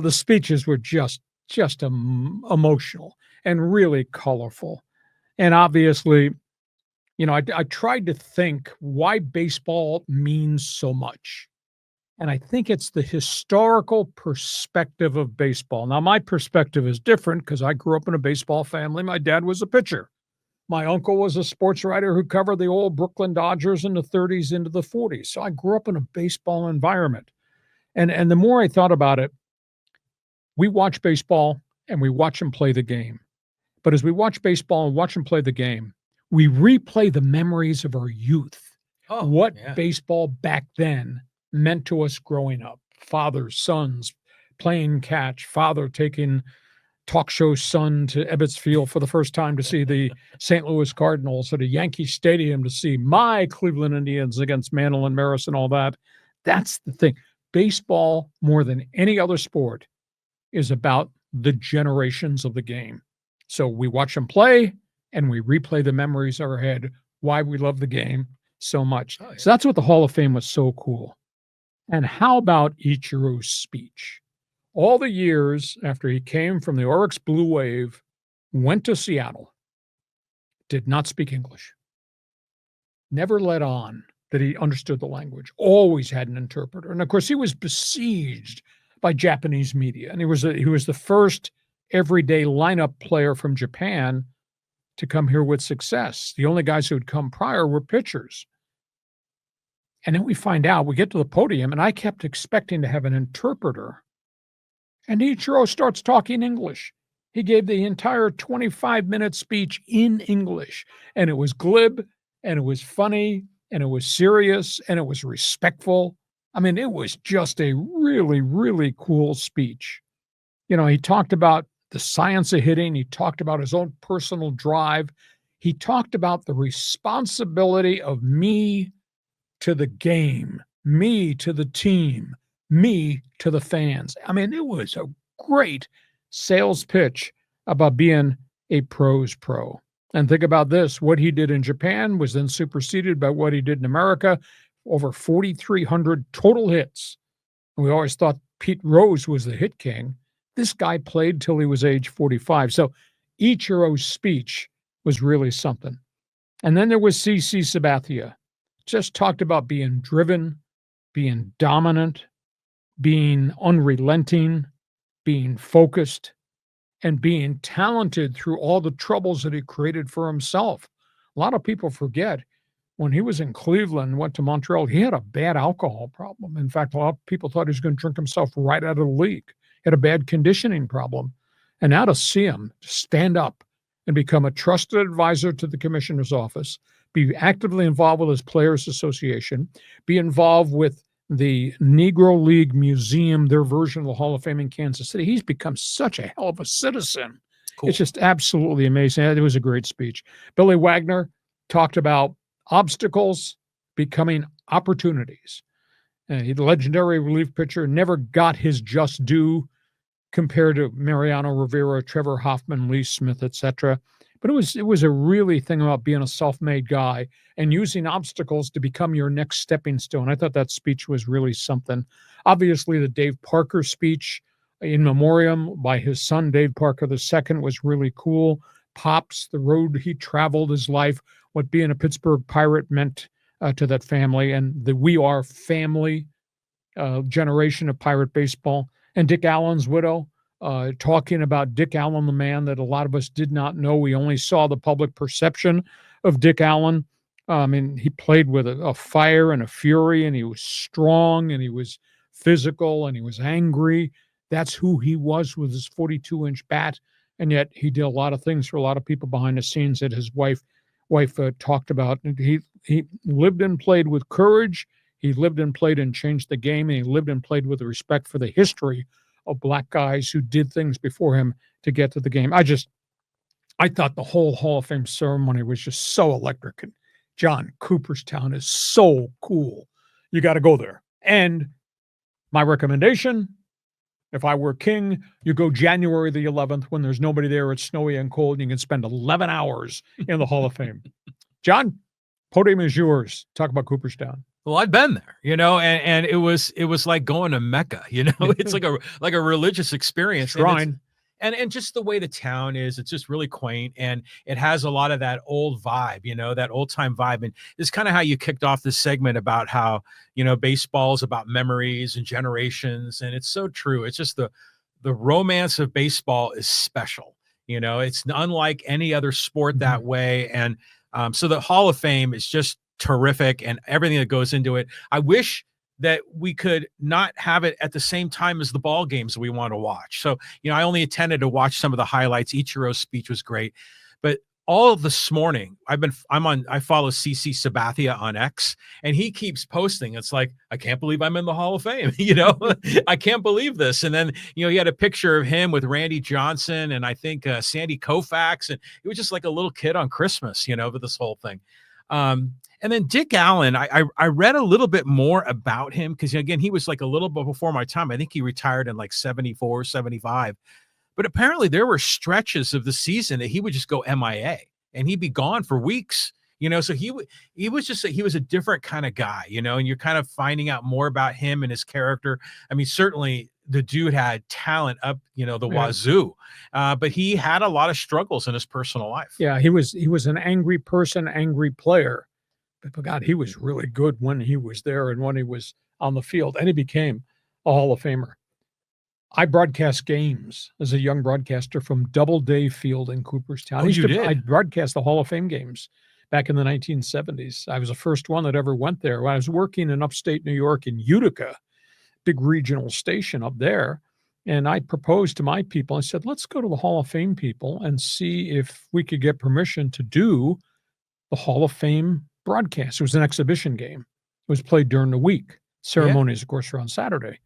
The speeches were just emotional and really colorful. And obviously, I tried to think why baseball means so much. And I think it's the historical perspective of baseball. Now, my perspective is different because I grew up in a baseball family. My dad was a pitcher. My uncle was a sports writer who covered the old Brooklyn Dodgers in the 30s into the 40s. So I grew up in a baseball environment. And the more I thought about it, we watch baseball and we watch them play the game. But as we watch baseball and watch them play the game, we replay the memories of our youth. What baseball back then meant to us growing up. Fathers, sons, playing catch, father taking talk show son to Ebbets Field for the first time to see the St. Louis Cardinals, at a Yankee Stadium to see my Cleveland Indians against Mantle and Maris and all that. That's the thing. Baseball, more than any other sport, is about the generations of the game. So we watch them play and we replay the memories in our head, why we love the game so much. Oh, yeah. So that's what the Hall of Fame was so cool. And how about Ichiro's speech? All the years after he came from the Oryx Blue Wave, went to Seattle, did not speak English, never let on that he understood the language, always had an interpreter. And of course, he was besieged by Japanese media. And he was the first everyday lineup player from Japan to come here with success. The only guys who had come prior were pitchers. And then we find out, we get to the podium, and I kept expecting to have an interpreter. And Ichiro starts talking English. He gave the entire 25-minute speech in English. And it was glib, and it was funny, and it was serious, and it was respectful. I mean, it was just a really, really cool speech. He talked about the science of hitting. He talked about his own personal drive. He talked about the responsibility of me to the game, me to the team, me to the fans. I mean, it was a great sales pitch about being a pro's pro. And think about this. What he did in Japan was then superseded by what he did in America. Over 4,300 total hits. We always thought Pete Rose was the hit king. This guy played till he was age 45. So Ichiro's speech was really something. And then there was CC Sabathia. Just talked about being driven, being dominant, being unrelenting, being focused, and being talented through all the troubles that he created for himself. A lot of people forget when he was in Cleveland, went to Montreal, he had a bad alcohol problem. In fact, a lot of people thought he was going to drink himself right out of the league. He had a bad conditioning problem. And now to see him stand up and become a trusted advisor to the commissioner's office, be actively involved with his Players Association, be involved with the Negro League Museum, their version of the Hall of Fame in Kansas City. He's become such a hell of a citizen. Cool. It's just absolutely amazing. It was a great speech. Billy Wagner talked about obstacles becoming opportunities. The legendary relief pitcher never got his just due compared to Mariano Rivera, Trevor Hoffman, Lee Smith, etc. But it was a really thing about being a self-made guy and using obstacles to become your next stepping stone. I thought that speech was really something. Obviously, the Dave Parker speech in memoriam by his son, Dave Parker II, was really cool. Pops, the road he traveled, his life, what being a Pittsburgh Pirate meant to that family, and the We Are Family generation of Pirate baseball. And Dick Allen's widow, talking about Dick Allen, the man that a lot of us did not know. We only saw the public perception of Dick Allen. He played with a fire and a fury, and he was strong, and he was physical, and he was angry. That's who he was with his 42-inch bat. And yet he did a lot of things for a lot of people behind the scenes that his wife talked about. He lived and played with courage. He lived and played and changed the game. And he lived and played with respect for the history of Black guys who did things before him to get to the game. I thought the whole Hall of Fame ceremony was just so electric. And John, Cooperstown is so cool. You got to go there. And my recommendation, if I were king, you go January the 11th when there's nobody there. It's snowy and cold, and you can spend 11 hours in the Hall of Fame. John, podium is yours. Talk about Cooperstown. Well, I've been there, and it was like going to Mecca, It's like a religious experience. Shrine. And just the way the town is, it's just really quaint, and it has a lot of that old vibe, that old time vibe. And it's kind of how you kicked off this segment about how, baseball is about memories and generations. And it's so true. It's just the romance of baseball is special. It's unlike any other sport that way. And so the Hall of Fame is just terrific, and everything that goes into it. I wish that we could not have it at the same time as the ball games we want to watch. So, I only attended to watch some of the highlights. Ichiro's speech was great, but all this morning I follow CC Sabathia on X, and he keeps posting. It's like, I can't believe I'm in the Hall of Fame. I can't believe this. And then, he had a picture of him with Randy Johnson and I think Sandy Koufax. And it was just like a little kid on Christmas, with this whole thing. And then Dick Allen, I read a little bit more about him because, again, he was like a little bit before my time. I think he retired in like 74, 75. But apparently there were stretches of the season that he would just go MIA and he'd be gone for weeks. So he was a different kind of guy, and you're kind of finding out more about him and his character. I mean, certainly the dude had talent up, the wazoo, but he had a lot of struggles in his personal life. Yeah, he was an angry person, angry player. But God, he was really good when he was there and when he was on the field, and he became a Hall of Famer. I broadcast games as a young broadcaster from Doubleday Field in Cooperstown. I broadcast the Hall of Fame games back in the 1970s. I was the first one that ever went there. When I was working in upstate New York in Utica, big regional station up there, and I proposed to my people. I said, let's go to the Hall of Fame people and see if we could get permission to do the Hall of Fame broadcast. It was an exhibition game. It was played during the week. Ceremonies, of course, were on Saturday.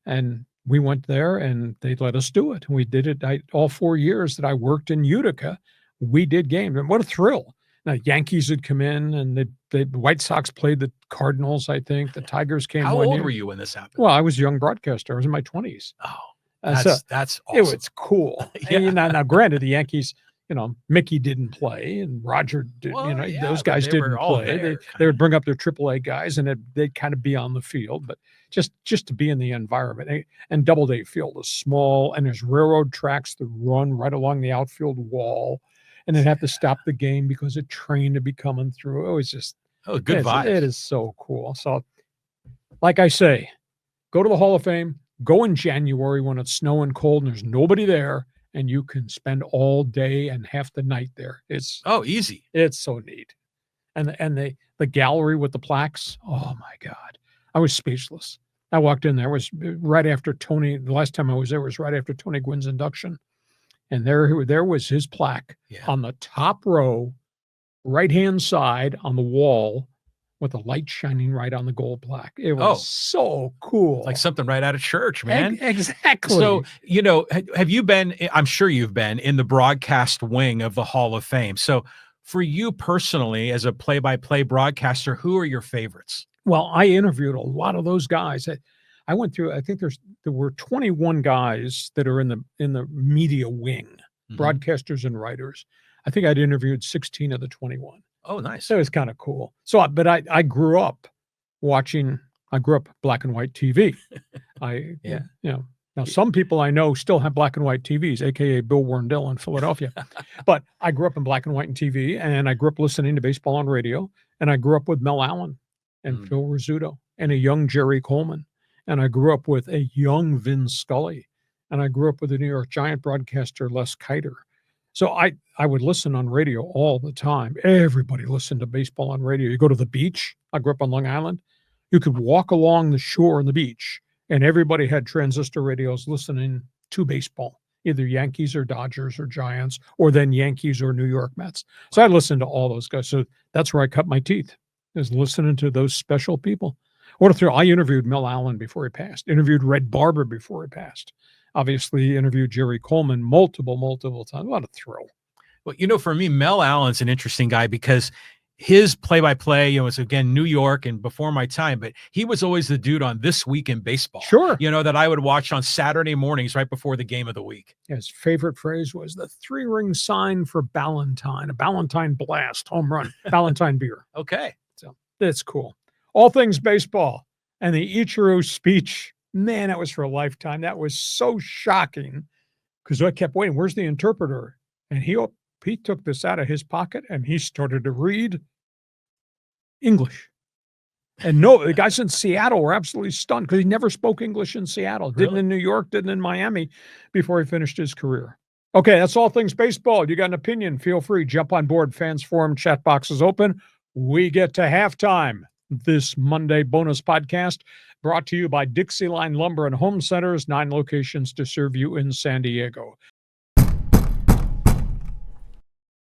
And we went there and they let us do it. And we did it all 4 years that I worked in Utica. We did games. And what a thrill. Now, Yankees had come in and the White Sox played the Cardinals, I think. The Tigers came. How old were you when this happened? Well, I was a young broadcaster. I was in my 20s. Oh, that's awesome. It was cool. Yeah. And now, granted, the Yankees, Mickey didn't play and Roger did, those guys didn't play. They would bring up their AAA guys and they'd kind of be on the field, but just to be in the environment. And Doubleday Field is small and there's railroad tracks that run right along the outfield wall, and they'd have to stop the game because a train would be coming through. It was just good vibe. It is so cool. So, like I say, go to the Hall of Fame. Go in January when it's snowing cold and there's nobody there, and you can spend all day and half the night there. It's easy. It's so neat. And the gallery with the plaques. Oh my God. I was speechless. I walked in there. It was right after Tony. The last time I was there was right after Tony Gwynn's induction. And there was his plaque on the top row, right-hand side on the wall, with the light shining right on the gold plaque. It was so cool. It's like something right out of church, man. Exactly. So, have you been, I'm sure you've been in the broadcast wing of the Hall of Fame. So for you personally, as a play-by-play broadcaster, who are your favorites? Well, I interviewed a lot of those guys. I went through, I think there were 21 guys that are in the media wing, broadcasters and writers. I think I'd interviewed 16 of the 21. Oh, nice. So it was kind of cool. So, but I grew up black and white TV. Now some people I know still have black and white TVs, AKA Bill Warndell in Philadelphia. But I grew up in black and white and TV, and I grew up listening to baseball on radio, and I grew up with Mel Allen and Phil Rizzuto and a young Jerry Coleman. And I grew up with a young Vin Scully, and I grew up with a New York Giant broadcaster, Les Kiter. So I would listen on radio all the time. Everybody listened to baseball on radio. You go to the beach. I grew up on Long Island. You could walk along the shore on the beach, and everybody had transistor radios listening to baseball, either Yankees or Dodgers or Giants, or then Yankees or New York Mets. So I listened to all those guys. So that's where I cut my teeth, is listening to those special people. What a thrill. I interviewed Mel Allen before he passed, interviewed Red Barber before he passed. Obviously interviewed Jerry Coleman multiple times. What a thrill. Well, for me, Mel Allen's an interesting guy because his play-by-play, was again New York and before my time, but he was always the dude on This Week in Baseball. Sure. That I would watch on Saturday mornings right before the game of the week. His favorite phrase was the 3-ring sign for Ballantine, a Ballantine blast, home run, Ballantine beer. Okay. So that's cool. All things baseball. And the Ichiro speech, man, that was for a lifetime. That was so shocking because I kept waiting. Where's the interpreter? And he took this out of his pocket and he started to read English. And no, the guys in Seattle were absolutely stunned because he never spoke English in Seattle. Didn't Really? in New York, didn't in Miami before he finished his career. Okay, that's all things baseball. You got an opinion, feel free. Jump on board. Fans Forum chat box is open. We get to halftime. This Monday bonus podcast brought to you by Dixieline Lumber and Home Centers, 9 locations to serve you in San Diego.